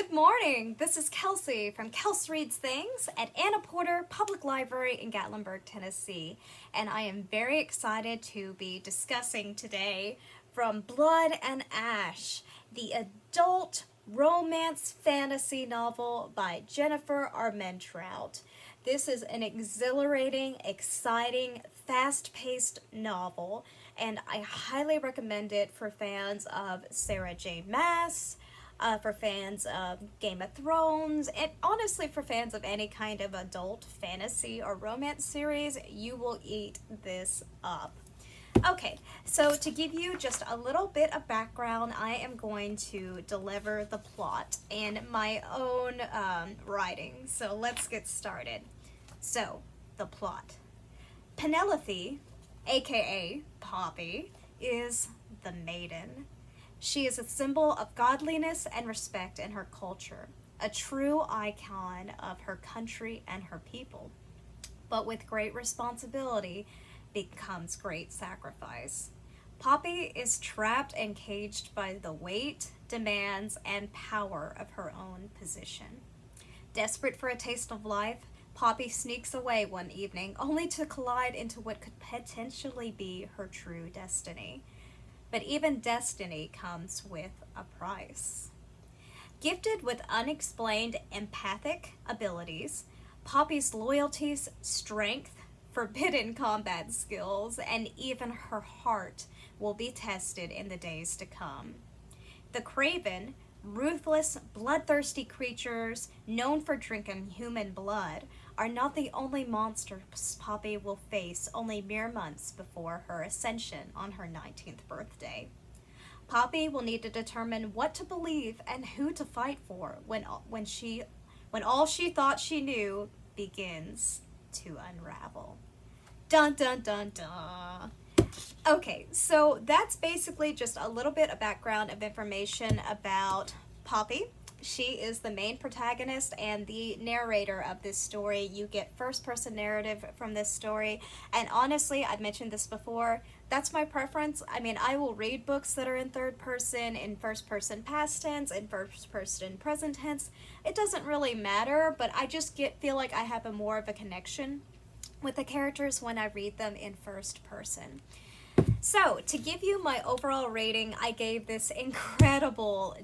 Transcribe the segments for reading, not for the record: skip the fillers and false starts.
Good morning. This is Kelsey from Kels Reads Things at Anna Porter Public Library in Gatlinburg, Tennessee. And I am very excited to be discussing today From Blood and Ash, the adult romance fantasy novel by Jennifer Armentrout. This is an exhilarating, exciting, fast paced novel, and I highly recommend it for fans of Sarah J. Maas, for fans of Game of Thrones, and honestly for fans of any kind of adult fantasy or romance series. You will eat this up. Okay, so to give you just a little bit of background, I am going to deliver the plot in my own writing. So let's get started. So, the plot. Penelope, aka Poppy, is the maiden. She is a symbol of godliness and respect in her culture, a true icon of her country and her people. But with great responsibility becomes great sacrifice. Poppy is trapped and caged by the weight, demands, and power of her own position. Desperate for a taste of life, Poppy sneaks away one evening only to collide into what could potentially be her true destiny. But even destiny comes with a price. Gifted with unexplained empathic abilities, Poppy's loyalties, strength, forbidden combat skills, and even her heart will be tested in the days to come. The craven, ruthless, bloodthirsty creatures known for drinking human blood are not the only monsters Poppy will face only mere months before her ascension on her 19th birthday. Poppy will need to determine what to believe and who to fight for when all she thought she knew begins to unravel. Dun dun dun dun. Okay, so that's basically just a little bit of background of information about Poppy. She is the main protagonist and the narrator of this story. You get first person narrative from this story, and honestly, I've mentioned this before, that's my preference. I mean, I will read books that are in third person, in first person past tense, in first person present tense. It doesn't really matter, but I just feel like I have a more of a connection with the characters when I read them in first person. So, to give you my overall rating, I gave this incredible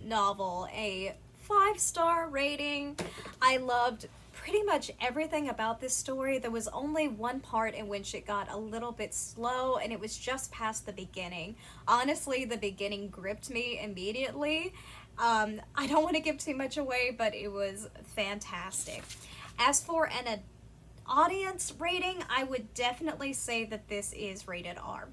novel a 5-star rating. I loved pretty much everything about this story. There was only one part in which it got a little bit slow, and it was just past the beginning. Honestly, the beginning gripped me immediately. I don't want to give too much away, but it was fantastic. As for an audience rating, I would definitely say that this is rated R.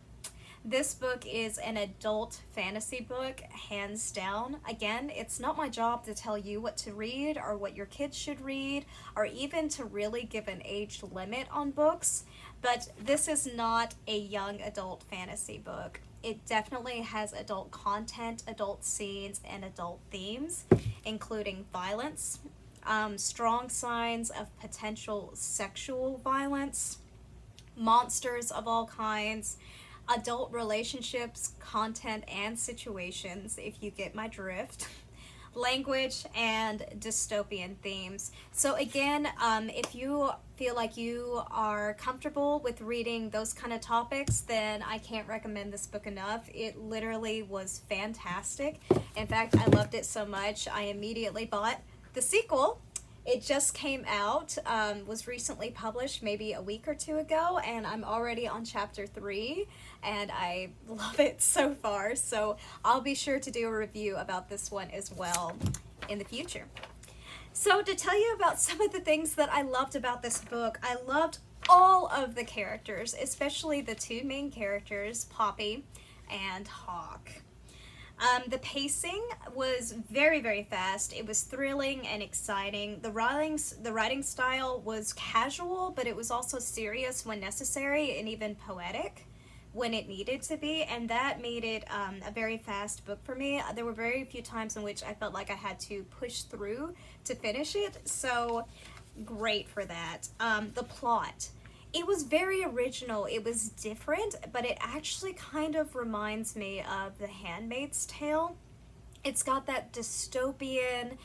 This book is an adult fantasy book, hands down. Again, it's not my job to tell you what to read or what your kids should read, or even to really give an age limit on books, but this is not a young adult fantasy book. It definitely has adult content, adult scenes, and adult themes, including violence, strong signs of potential sexual violence, monsters of all kinds, adult relationships, content, and situations, if you get my drift, language, and dystopian themes. So again, if you feel like you are comfortable with reading those kind of topics, then I can't recommend this book enough. It literally was fantastic. In fact, I loved it so much, I immediately bought the sequel. It just came out, was recently published maybe a week or two ago, and I'm already on chapter 3, and I love it so far. So I'll be sure to do a review about this one as well in the future. So to tell you about some of the things that I loved about this book, I loved all of the characters, especially the two main characters, Poppy and Hawk. The pacing was very, very fast. It was thrilling and exciting. The writing style was casual, but it was also serious when necessary and even poetic when it needed to be, and that made it a very fast book for me. There were very few times in which I felt like I had to push through to finish it, so great for that. The plot. It was very original. It was different, but it actually kind of reminds me of The Handmaid's Tale, It's got that dystopian,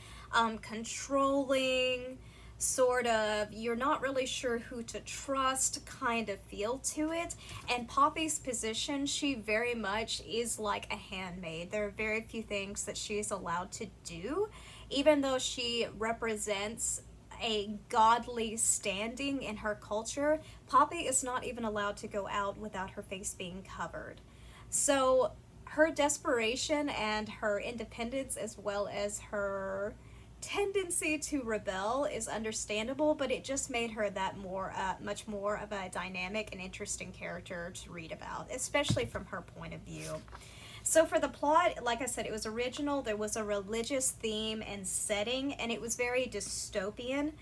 controlling, sort of, you're not really sure who to trust kind of feel to it. And Poppy's position, she very much is like a handmaid. There are very few things that she's allowed to do, even though she represents a godly standing in her culture. Poppy is not even allowed to go out without her face being covered. So her desperation and her independence, as well as her tendency to rebel, is understandable, but it just made her that much more of a dynamic and interesting character to read about, especially from her point of view. So for the plot, like I said, it was original. There was a religious theme and setting, and it was very dystopian.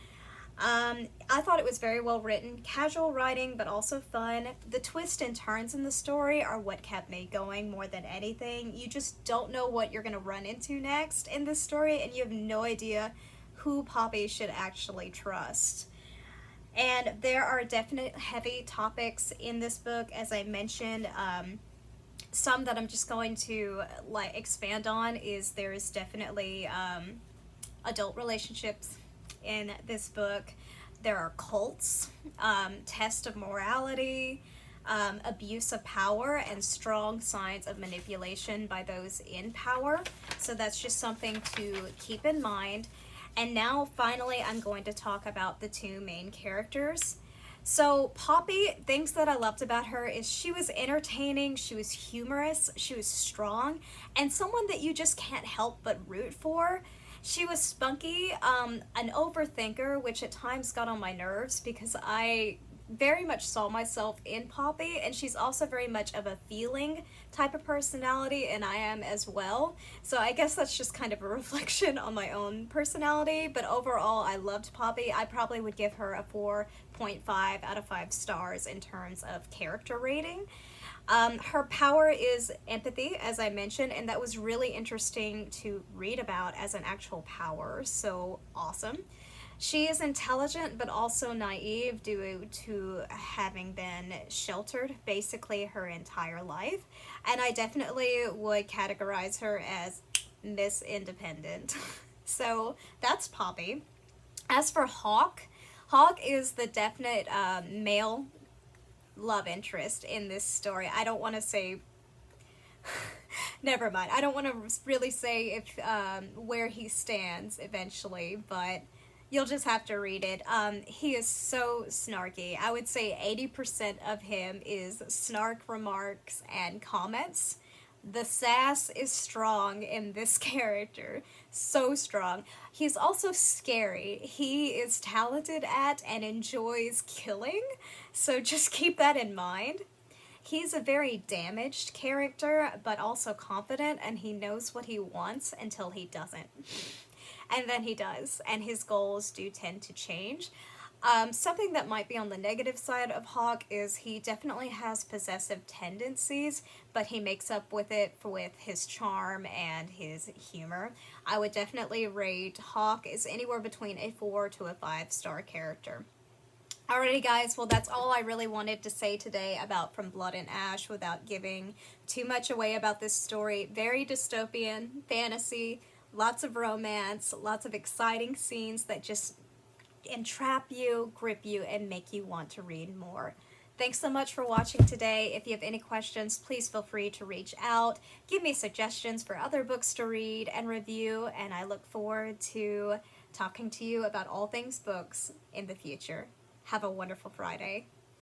I thought it was very well written, casual writing, but also fun. The twists and turns in the story are what kept me going more than anything. You just don't know what you're going to run into next in this story, and you have no idea who Poppy should actually trust. And there are definite heavy topics in this book, as I mentioned. Some that I'm just going to expand on is there is definitely adult relationships in this book. There are cults, test of morality, abuse of power, and strong signs of manipulation by those in power. So that's just something to keep in mind. And now finally I'm going to talk about the two main characters. So Poppy, things that I loved about her is she was entertaining, she was humorous, she was strong, and someone that you just can't help but root for. She was spunky, an overthinker, which at times got on my nerves because I very much saw myself in Poppy, and she's also very much of a feeling type of personality, and I am as well. So I guess that's just kind of a reflection on my own personality, but overall I loved Poppy. I probably would give her a 4.5 out of 5 stars in terms of character rating. Her power is empathy, as I mentioned, and that was really interesting to read about as an actual power, so awesome. She is intelligent but also naive due to having been sheltered basically her entire life, and I definitely would categorize her as Miss Independent. So that's Poppy. As for Hawk, Hawk is the definite male love interest in this story. I don't want to say never mind. I don't want to really say if where he stands eventually, but you'll just have to read it. He is so snarky. I would say 80% of him is snark remarks and comments. The sass is strong in this character. So strong. He's also scary. He is talented at and enjoys killing, so just keep that in mind. He's a very damaged character, but also confident, and he knows what he wants until he doesn't. And then he does, and his goals do tend to change. Something that might be on the negative side of Hawk is he definitely has possessive tendencies, but he makes up with it with his charm and his humor. I would definitely rate Hawk as anywhere between a 4 to a 5-star character. Alrighty guys, well that's all I really wanted to say today about From Blood and Ash without giving too much away about this story. Very dystopian, fantasy, lots of romance, lots of exciting scenes that just entrap you, grip you, and make you want to read more. Thanks so much for watching today. If you have any questions, please feel free to reach out. Give me suggestions for other books to read and review, and I look forward to talking to you about all things books in the future. Have a wonderful Friday.